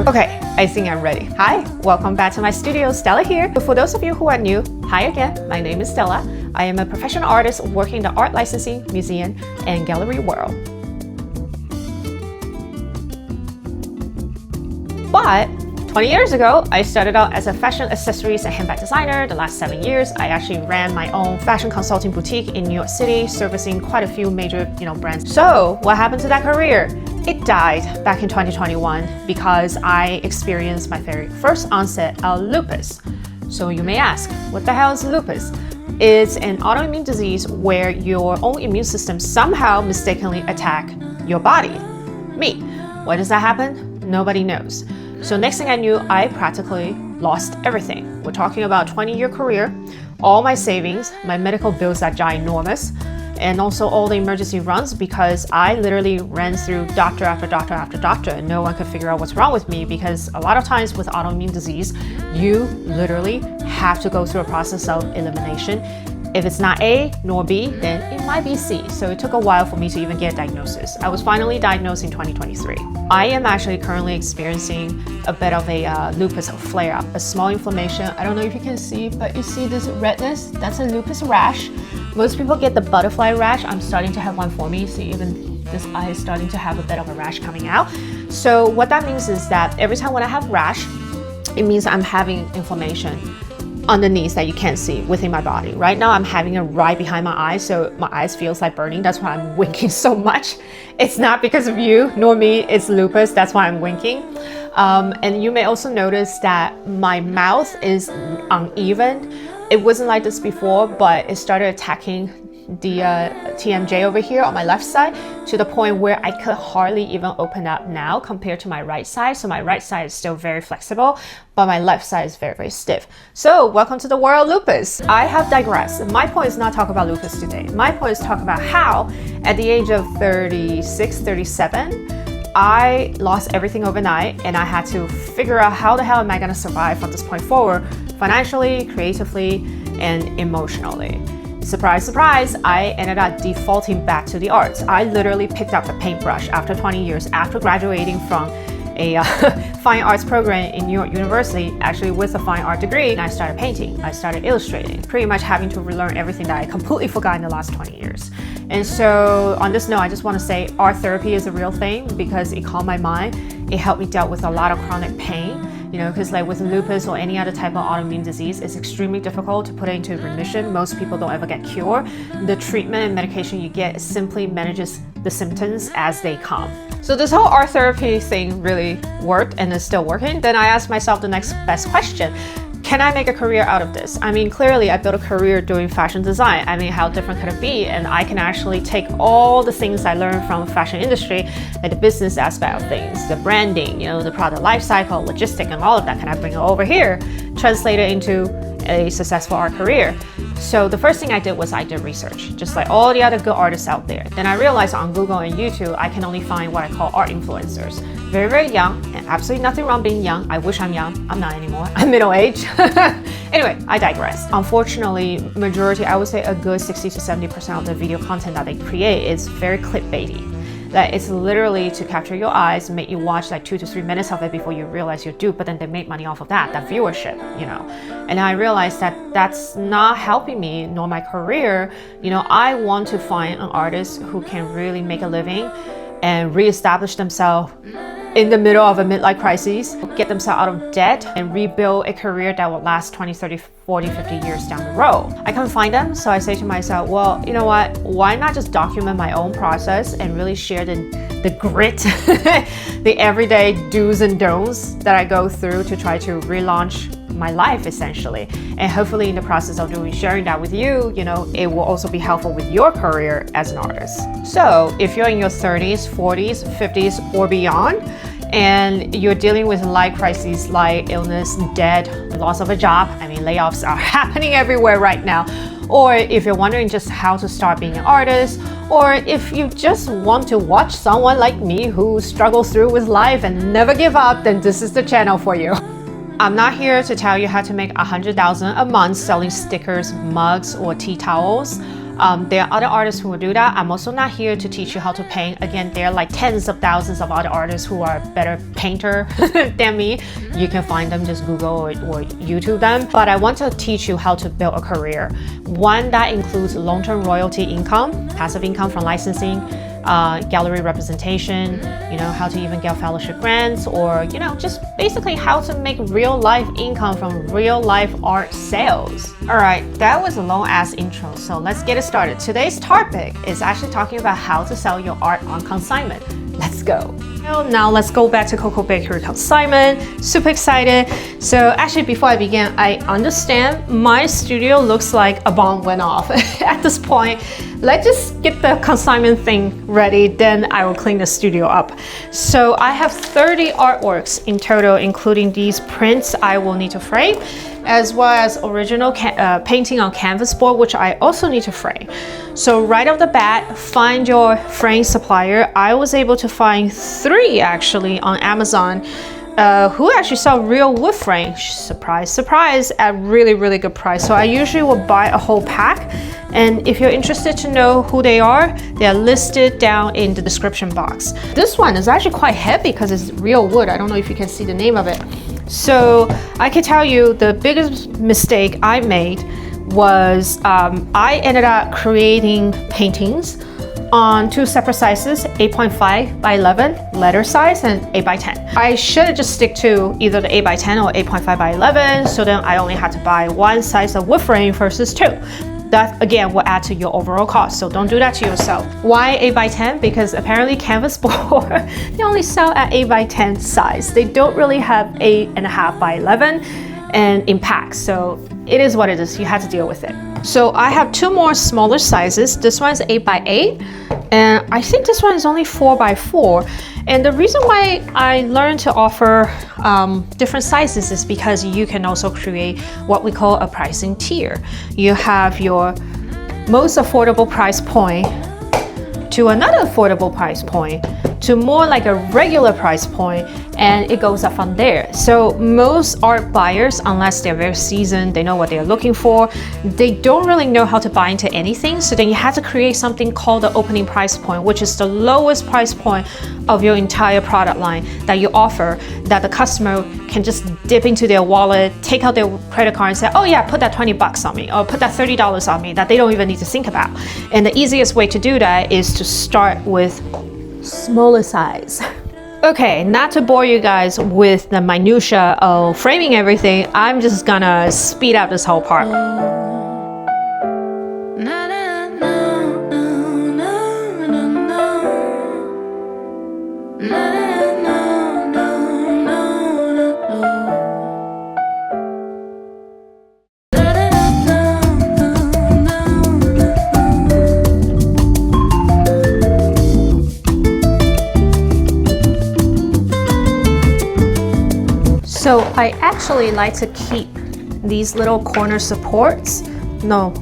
Okay, I think I'm ready. Hi, welcome back to my studio. Stella here. For those of you who are new, hi again. My name is Stella. I am a professional artist working in the art licensing, museum, and gallery world. But 20 years ago, I started out as a fashion accessories and handbag designer. The last 7 years, I actually ran my own fashion consulting boutique in New York City, servicing quite a few major, brands. So what happened to that career? It died back in 2021 because I experienced my very first onset of lupus. So you may ask, what the hell is lupus? It's an autoimmune disease where your own immune system somehow mistakenly attack your body. Me. Why does that happen? Nobody knows. So next thing I knew, I practically lost everything. We're talking about a 20-year career, all my savings, my medical bills are ginormous, and also all the emergency runs because I literally ran through doctor after doctor after doctor and no one could figure out what's wrong with me because a lot of times with autoimmune disease, you literally have to go through a process of elimination. If it's not A nor B, then it might be C. So it took a while for me to even get a diagnosis. I was finally diagnosed in 2023. I am actually currently experiencing a bit of a lupus flare-up, a small inflammation. I don't know if you can see, but you see this redness? That's a lupus rash. Most people get the butterfly rash. I'm starting to have one for me. See, even this eye is starting to have a bit of a rash coming out. So what that means is that every time when I have rash, it means I'm having inflammation underneath that you can't see within my body. Right now I'm having it right behind my eyes, so my eyes feels like burning. That's why I'm winking so much. It's not because of you nor me, it's lupus. That's why I'm winking. And you may also notice that my mouth is uneven. It wasn't like this before, but it started attacking the TMJ over here on my left side to the point where I could hardly even open up now compared to my right side. So my right side is still very flexible, but my left side is very, very stiff. So welcome to the world of lupus. I have digressed. My point is not talk about lupus today. My point is talk about how at the age of 36, 37, I lost everything overnight and I had to figure out how the hell am I going to survive from this point forward, financially, creatively, and emotionally. Surprise, surprise, I ended up defaulting back to the arts. I literally picked up the paintbrush after 20 years, after graduating from a fine arts program in New York University, actually with a fine art degree, and I started painting, I started illustrating, pretty much having to relearn everything that I completely forgot in the last 20 years. And so on this note, I just want to say art therapy is a real thing because it calmed my mind. It helped me deal with a lot of chronic pain. Because like with lupus or any other type of autoimmune disease, it's extremely difficult to put it into remission. Most people don't ever get cured. The treatment and medication you get simply manages the symptoms as they come. So this whole art therapy thing really worked and is still working. Then I asked myself the next best question. Can I make a career out of this? I mean, clearly I built a career doing fashion design. I mean, how different could it be? And I can actually take all the things I learned from fashion industry, like the business aspect of things, the branding, the product life cycle, logistic, and all of that. Can I bring it over here, translate it into a successful art career? So the first thing I did was I did research, just like all the other good artists out there. Then I realized on Google and YouTube, I can only find what I call art influencers. Very, very young, and absolutely nothing wrong being young. I wish I'm young. I'm not anymore. I'm middle-aged. Anyway, I digress. Unfortunately, majority, I would say a good 60 to 70% of the video content that they create is very clickbaity. That it's literally to capture your eyes, make you watch like 2 to 3 minutes of it before you realize you're duped, but then they make money off of that viewership, And I realized that that's not helping me nor my career. I want to find an artist who can really make a living and reestablish themselves in the middle of a midlife crisis, get themselves out of debt and rebuild a career that will last 20, 30, 40, 50 years down the road. I can't find them, so I say to myself, well, you know what? Why not just document my own process and really share the grit, the everyday do's and don'ts that I go through to try to relaunch my life essentially. And hopefully in the process of sharing that with you, it will also be helpful with your career as an artist. So if you're in your 30s, 40s, 50s, or beyond, and you're dealing with life crises like illness, death, loss of a job, I mean, layoffs are happening everywhere right now. Or if you're wondering just how to start being an artist, or if you just want to watch someone like me who struggles through with life and never give up, then this is the channel for you. I'm not here to tell you how to make $100,000 a month selling stickers, mugs, or tea towels. There are other artists who will do that. I'm also not here to teach you how to paint. Again, there are like tens of thousands of other artists who are better painter than me. You can find them, just Google or YouTube them. But I want to teach you how to build a career. One that includes long-term royalty income, passive income from licensing, gallery representation, how to even get fellowship grants, or just basically how to make real life income from real life art sales. All right, that was a long ass intro, so let's get it started. Today's topic is actually talking about how to sell your art on consignment. Let's go. Now let's go back to Coco Bakery Consignment. Super excited. So actually, before I begin, I understand my studio looks like a bomb went off at this point. Let's just get the consignment thing ready, then I will clean the studio up. So I have 30 artworks in total, including these prints I will need to frame, as well as original painting on canvas board, which I also need to frame. So right off the bat, find your frame supplier. I was able to find 3 actually on Amazon who actually sell real wood frame. Surprise, surprise, at really good price. So I usually will buy a whole pack. And if you're interested to know who they are listed down in the description box. This one is actually quite heavy because it's real wood. I don't know if you can see the name of it. So I can tell you the biggest mistake I made was I ended up creating paintings on 2 separate sizes, 8.5 by 11 letter size and 8 by 10. I should have just stick to either the 8 by 10 or 8.5 by 11, so then I only had to buy 1 size of wood frame versus 2. That again will add to your overall cost, so don't do that to yourself. Why 8 by 10? Because apparently canvas board they only sell at 8 by 10 size. They don't really have 8.5 by 11 and in packs, so it is what it is. You have to deal with it. So I have 2 more smaller sizes. This one is 8 by 8 and I think this one is only 4 by 4. And the reason why I learned to offer different sizes is because you can also create what we call a pricing tier. You have your most affordable price point to another affordable price point to more like a regular price point, and it goes up from there. So most art buyers, unless they're very seasoned, they know what they're looking for, they don't really know how to buy into anything. So then you have to create something called the opening price point, which is the lowest price point of your entire product line that you offer, that the customer can just dip into their wallet, take out their credit card and say, oh yeah, put that $20 on me, or put that $30 on me, that they don't even need to think about. And the easiest way to do that is to start with smaller size. Okay, not to bore you guys with the minutia of framing everything, I'm just gonna speed up this whole part. So I actually like to keep these little corner supports,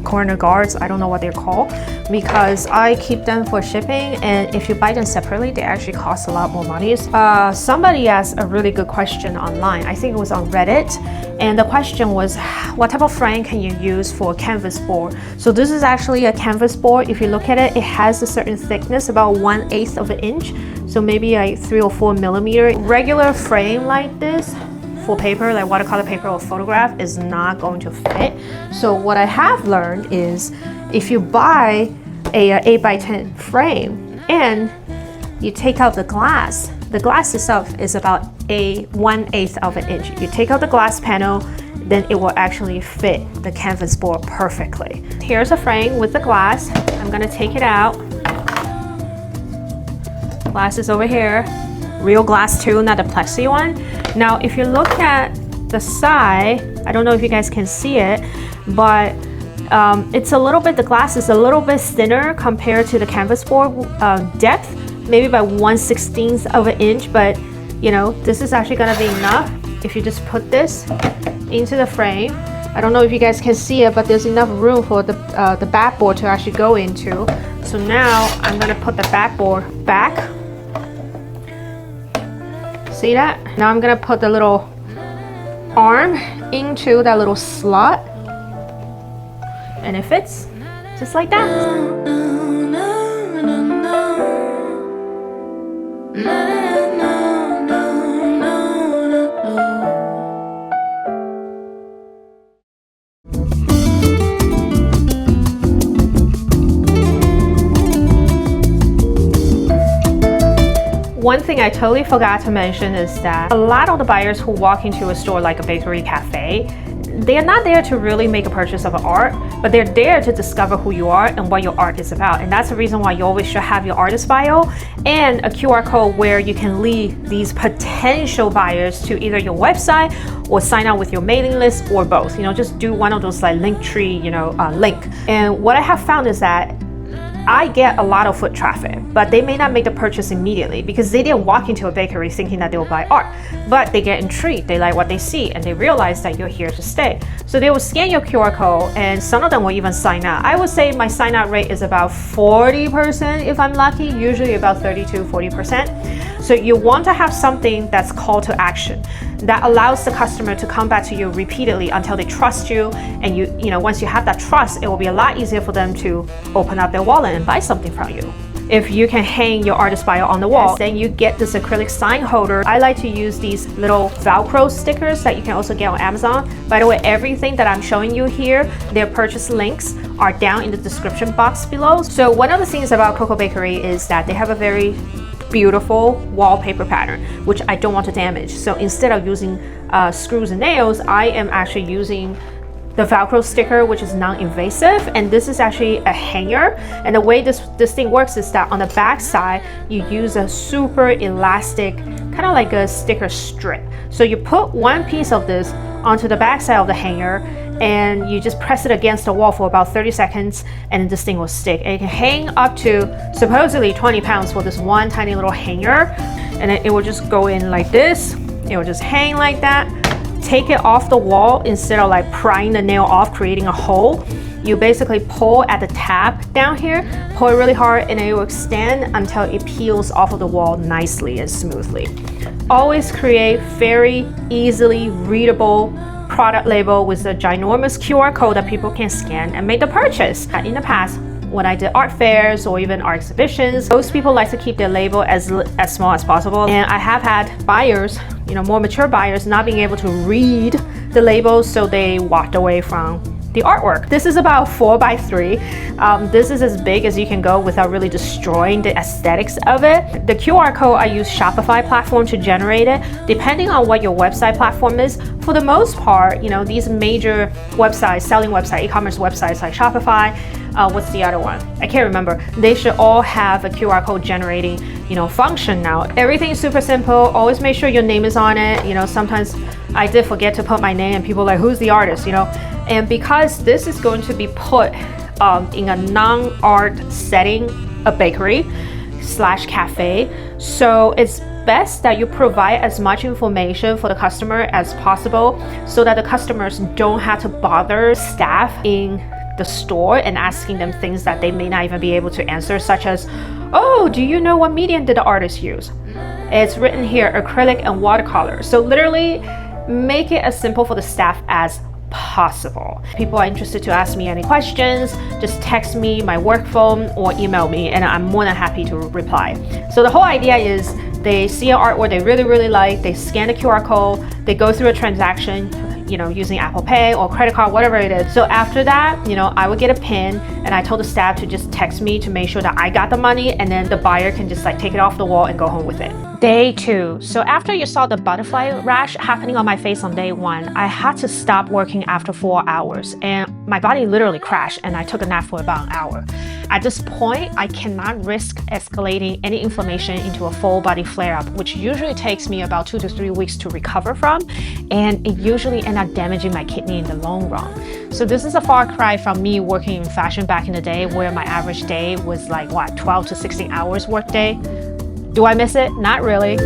corner guards, I don't know what they're called, because I keep them for shipping, and if you buy them separately, they actually cost a lot more money. Somebody asked a really good question online, I think it was on Reddit, and the question was, what type of frame can you use for a canvas board? So this is actually a canvas board. If you look at it, it has a certain thickness, about 1/8 of an inch, so maybe like 3 or 4 millimeter. Regular frame like this, for paper, like watercolor paper or photograph, is not going to fit. So what I have learned is if you buy a 8 by 10 frame and you take out the glass itself is about 1/8 of an inch. You take out the glass panel, then it will actually fit the canvas board perfectly. Here's a frame with the glass. I'm gonna take it out. Glass is over here. Real glass too, not the plexi one. Now, if you look at the side, I don't know if you guys can see it, but it's a little bit, the glass is a little bit thinner compared to the canvas board depth, maybe by 1/16 of an inch, but this is actually gonna be enough if you just put this into the frame. I don't know if you guys can see it, but there's enough room for the backboard to actually go into. So now I'm gonna put the backboard back. See that? Now I'm gonna put the little arm into that little slot, and it fits. just like that. One thing I totally forgot to mention is that a lot of the buyers who walk into a store like a bakery, cafe, they are not there to really make a purchase of an art, but they're there to discover who you are and what your art is about. And that's the reason why you always should have your artist bio and a QR code where you can lead these potential buyers to either your website or sign up with your mailing list or both. Just do one of those like Linktree, link. And what I have found is that I get a lot of foot traffic, but they may not make the purchase immediately because they didn't walk into a bakery thinking that they will buy art, but they get intrigued, they like what they see, and they realize that you're here to stay. So they will scan your QR code, and some of them will even sign up. I would say my sign up rate is about 40% if I'm lucky, usually about 30 to 40%. So you want to have something that's call to action that allows the customer to come back to you repeatedly until they trust you, and once you have that trust, it will be a lot easier for them to open up their wallet and buy something from you. If you can hang your artist bio on the wall, then you get this acrylic sign holder. I like to use these little Velcro stickers that you can also get on Amazon. By the way, everything that I'm showing you here, their purchase links are down in the description box below. So one of the things about Coco Bakery is that they have a very beautiful wallpaper pattern, which I don't want to damage. So instead of using screws and nails, I am actually using the Velcro sticker, which is non-invasive, and this is actually a hanger. And the way this thing works is that on the back side, you use a super elastic, kind of like a sticker strip. So you put one piece of this onto the back side of the hanger, and you just press it against the wall for about 30 seconds, and this thing will stick. And it can hang up to supposedly 20 pounds for this one tiny little hanger, and then it will just go in like this. It will just hang like that. Take it off the wall instead of like prying the nail off, creating a hole. You basically pull at the tab down here, pull it really hard, and it will extend until it peels off of the wall nicely and smoothly. Always create very easily readable product label with a ginormous QR code that people can scan and make the purchase. In the past, when I did art fairs or even art exhibitions, most people like to keep their label as small as possible. And I have had buyers, more mature buyers, not being able to read the labels, so they walked away from the artwork. This is about 4 by 3. This is as big as you can go without really destroying the aesthetics of it. The QR code, I use Shopify platform to generate it. Depending on what your website platform is, for the most part, these major websites, selling website, e-commerce websites like Shopify, what's the other one? I can't remember. They should all have a QR code generating, function now. Everything is super simple. Always make sure your name is on it. Sometimes I did forget to put my name, and people are like, who's the artist? And because this is going to be put in a non-art setting, a bakery / cafe, so it's best that you provide as much information for the customer as possible so that the customers don't have to bother staff in the store and asking them things that they may not even be able to answer, such as, oh, do you know what medium did the artist use? It's written here, acrylic and watercolor. So literally make it as simple for the staff as possible. People are interested to ask me any questions, just text me my work phone or email me, and I'm more than happy to reply. So the whole idea is they see an artwork they really, really like, they scan the QR code, they go through a transaction, using Apple Pay or credit card, whatever it is. So after that, I would get a pin, and I told the staff to just text me to make sure that I got the money, and then the buyer can just take it off the wall and go home with it. Day 2. So after you saw the butterfly rash happening on my face on day 1, I had to stop working after 4 hours, and my body literally crashed, and I took a nap for about an hour. At this point, I cannot risk escalating any inflammation into a full body flare-up, which usually takes me about 2 to 3 weeks to recover from, and it usually ends up damaging my kidney in the long run. So this is a far cry from me working in fashion back in the day, where my average day was 12 to 16 hours work day. Do I miss it? Not really.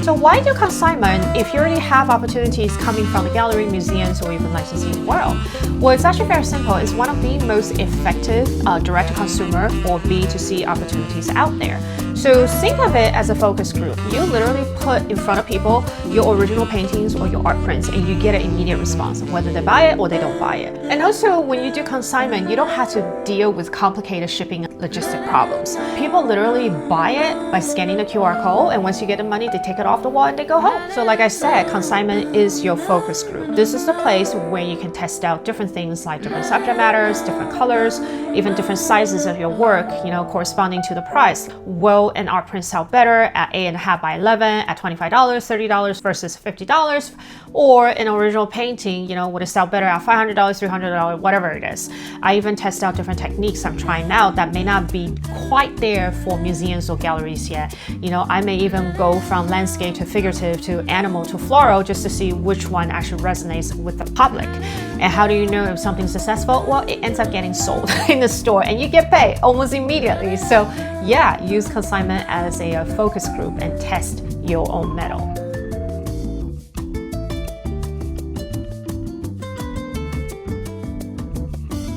So why do consignment if you already have opportunities coming from the gallery, museums, or even licensing world? Well, it's actually very simple. It's one of the most effective direct-to-consumer or B2C opportunities out there. So think of it as a focus group. You literally put in front of people your original paintings or your art prints and you get an immediate response, whether they buy it or they don't buy it. And also when you do consignment, you don't have to deal with complicated shipping and logistic problems. People literally buy it by scanning the QR code, and once you get the money, they take it off the wall and they go home. So like I said, consignment is your focus group. This is the place where you can test out different things like different subject matters, different colors, even different sizes of your work, corresponding to the price. Will an art print sell better at 8.5 by 11 at $25, $30 versus $50? Or an original painting, would it sell better at $500, $300, whatever it is. I even test out different techniques I'm trying out that may not be quite there for museums or galleries yet. I may even go from landscape to figurative to animal to floral just to see which one actually resonates with the public. And how do you know if something's successful? Well, it ends up getting sold in the store and you get paid almost immediately. So yeah, use consignment as a focus group and test your own metal.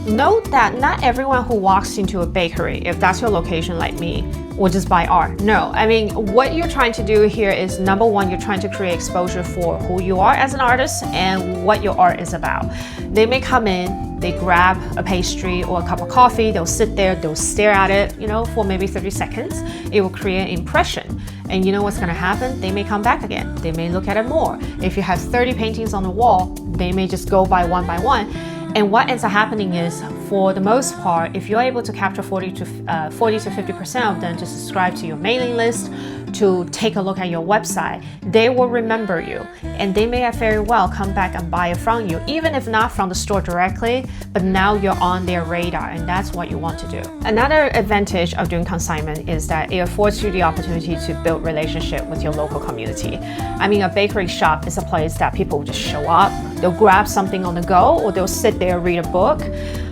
Note that not everyone who walks into a bakery, if that's your location like me, will just buy art. No, what you're trying to do here is, number one, you're trying to create exposure for who you are as an artist and what your art is about. They may come in, they grab a pastry or a cup of coffee, they'll sit there, they'll stare at it, for maybe 30 seconds. It will create an impression. And you know what's gonna happen? They may come back again. They may look at it more. If you have 30 paintings on the wall, they may just go by one. And what ends up happening is, for the most part, if you're able to capture 40 to 50% of them to subscribe to your mailing list, to take a look at your website, they will remember you. And they may very well come back and buy it from you, even if not from the store directly, but now you're on their radar, and that's what you want to do. Another advantage of doing consignment is that it affords you the opportunity to build relationship with your local community. A bakery shop is a place that people just show up, they'll grab something on the go, or they'll sit there, read a book,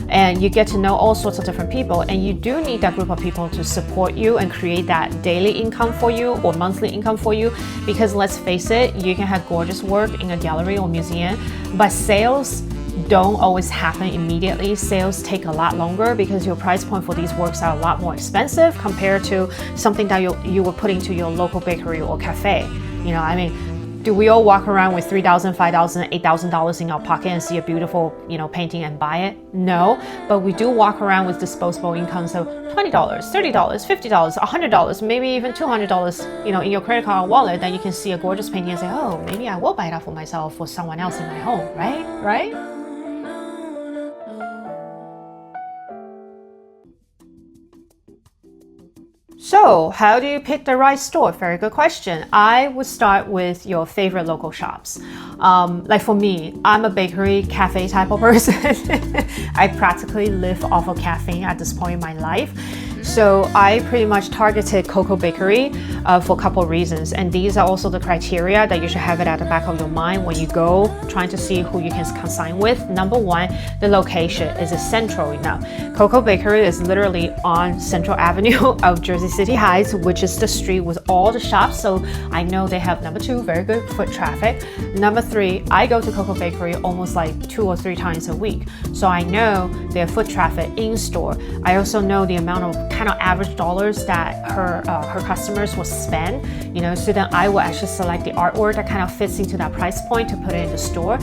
and you get to know all sorts of different people. And you do need that group of people to support you and create that daily income for you or monthly income for you, because let's face it, you can have gorgeous work in a gallery or museum, but sales don't always happen immediately. Sales take a lot longer because your price point for these works are a lot more expensive compared to something that you would put into your local bakery or cafe. Do we all walk around with $3,000, $5,000, $8,000 in our pocket and see a beautiful, painting and buy it? No, but we do walk around with disposable incomes of $20, $30, $50, $100, maybe even $200, in your credit card or wallet. Then you can see a gorgeous painting and say, oh, maybe I will buy that for myself or someone else in my home, right? So how do you pick the right store? Very good question. I would start with your favorite local shops. Like for me, I'm a bakery, cafe type of person. I practically live off of caffeine at this point in my life. So I pretty much targeted Cocoa Bakery for a couple of reasons. And these are also the criteria that you should have it at the back of your mind when you go trying to see who you can consign with. Number one, the location. Is it central enough? Cocoa Bakery is literally on Central Avenue of Jersey City Heights, which is the street with all the shops. So I know they have, number two, very good foot traffic. Number three, I go to Cocoa Bakery almost like 2 or 3 times a week. So I know their foot traffic in store. I also know the amount of kind of average dollars that her customers will spend, so then I will actually select the artwork that kind of fits into that price point to put it in the store.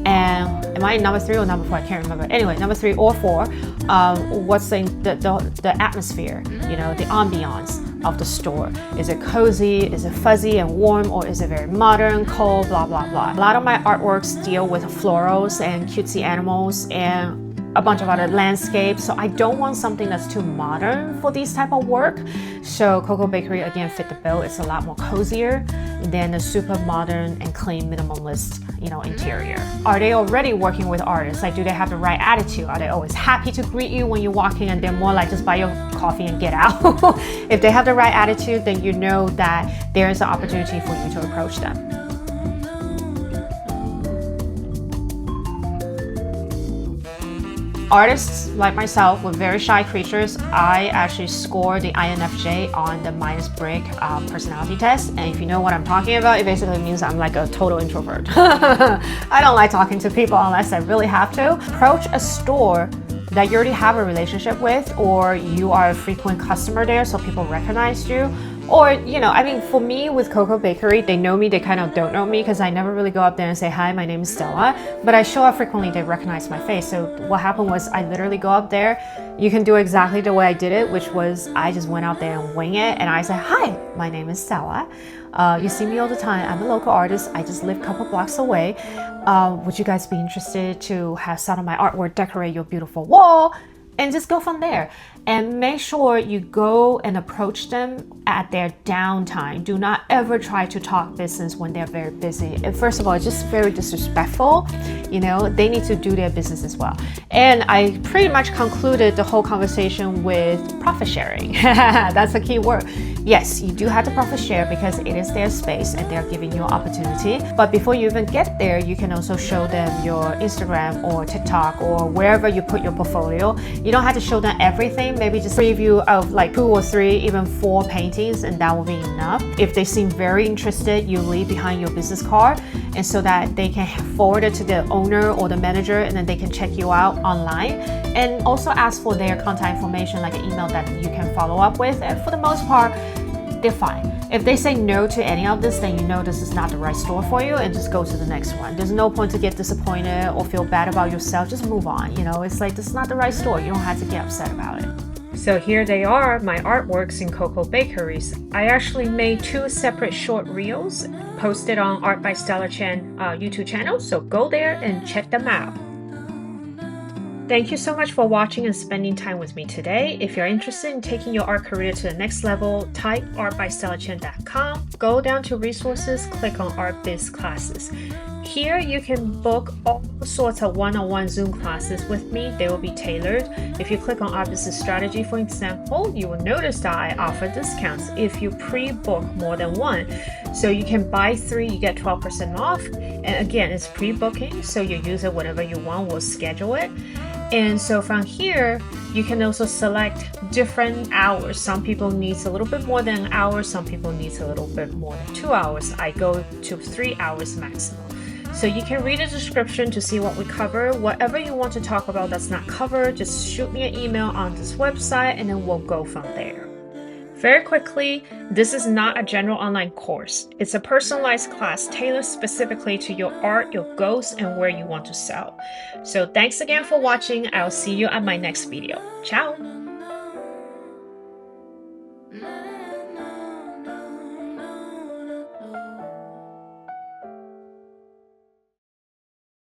And am I number 3 or number 4? I can't remember. Anyway, number 3 or 4, what's the atmosphere, the ambiance of the store. Is it cozy? Is it fuzzy and warm? Or is it very modern, cold, blah, blah, blah. A lot of my artworks deal with florals and cutesy animals and a bunch of other landscapes. So I don't want something that's too modern for these type of work. So Cocoa Bakery again fit the bill. It's a lot more cozier than the super modern and clean minimalist, interior. Are they already working with artists? Like, do they have the right attitude? Are they always happy to greet you when you walk in, and they're more like just buy your coffee and get out? If they have the right attitude, then you know that there is an opportunity for you to approach them. artists like myself with very shy creatures, I actually score the INFJ on the Myers-Briggs personality test. And if you know what I'm talking about, it basically means I'm like a total introvert. I don't like talking to people unless I really have to. Approach a store that you already have a relationship with, or you are a frequent customer there so people recognize you. Or, you know, I mean, for me with Coco Bakery, they know me, they kind of don't know me because I never really go up there and say, hi, my name is Stella. But I show up frequently, they recognize my face. So what happened was I literally go up there. You can do exactly the way I did it, which was I just went out there and wing it. And I said, hi, my name is Stella. You see me all the time. I'm a local artist. I just live a couple blocks away. Would you guys be interested to have some of my artwork decorate your beautiful wall? And just go from there. And make sure you go and approach them at their downtime. Do not ever try to talk business when they're very busy. And first of all, it's just very disrespectful. You know, they need to do their business as well. And I pretty much concluded the whole conversation with profit sharing. That's a key word. Yes, you do have to profit share because it is their space and they're giving you an opportunity. But before you even get there, you can also show them your Instagram or TikTok or wherever you put your portfolio. You don't have to show them everything. Maybe just preview of like 2 or 3, even 4 paintings, and that will be enough. If they seem very interested, you leave behind your business card, and so that they can forward it to the owner or the manager, and then they can check you out online. And also ask for their contact information, like an email that you can follow up with. And for the most part, they're fine. If they say no to any of this, then you know this is not the right store for you, and just go to the next one. There's no point to get disappointed or feel bad about yourself. Just move on. You know, it's like this is not the right store. You don't have to get upset about it. So here they are, my artworks in Coco Bakeries. I actually made 2 separate short reels posted on Art by Stella Chang YouTube channel. So go there and check them out. Thank you so much for watching and spending time with me today. If you're interested in taking your art career to the next level, type artbystellachang.com, go down to resources, click on Art Biz classes. Here you can book all sorts of one-on-one Zoom classes with me. They will be tailored. If you click on Art Business Strategy, for example, you will notice that I offer discounts if you pre-book more than one. So you can buy 3, you get 12% off. And again, it's pre-booking, so you use it whenever you want. We'll schedule it. And so from here, you can also select different hours. Some people need a little bit more than an hour. Some people need a little bit more than 2 hours. I go to 3 hours maximum. So you can read the description to see what we cover. Whatever you want to talk about that's not covered, just shoot me an email on this website and then we'll go from there. Very quickly, this is not a general online course. It's a personalized class tailored specifically to your art, your goals, and where you want to sell. So thanks again for watching. I'll see you at my next video. Ciao!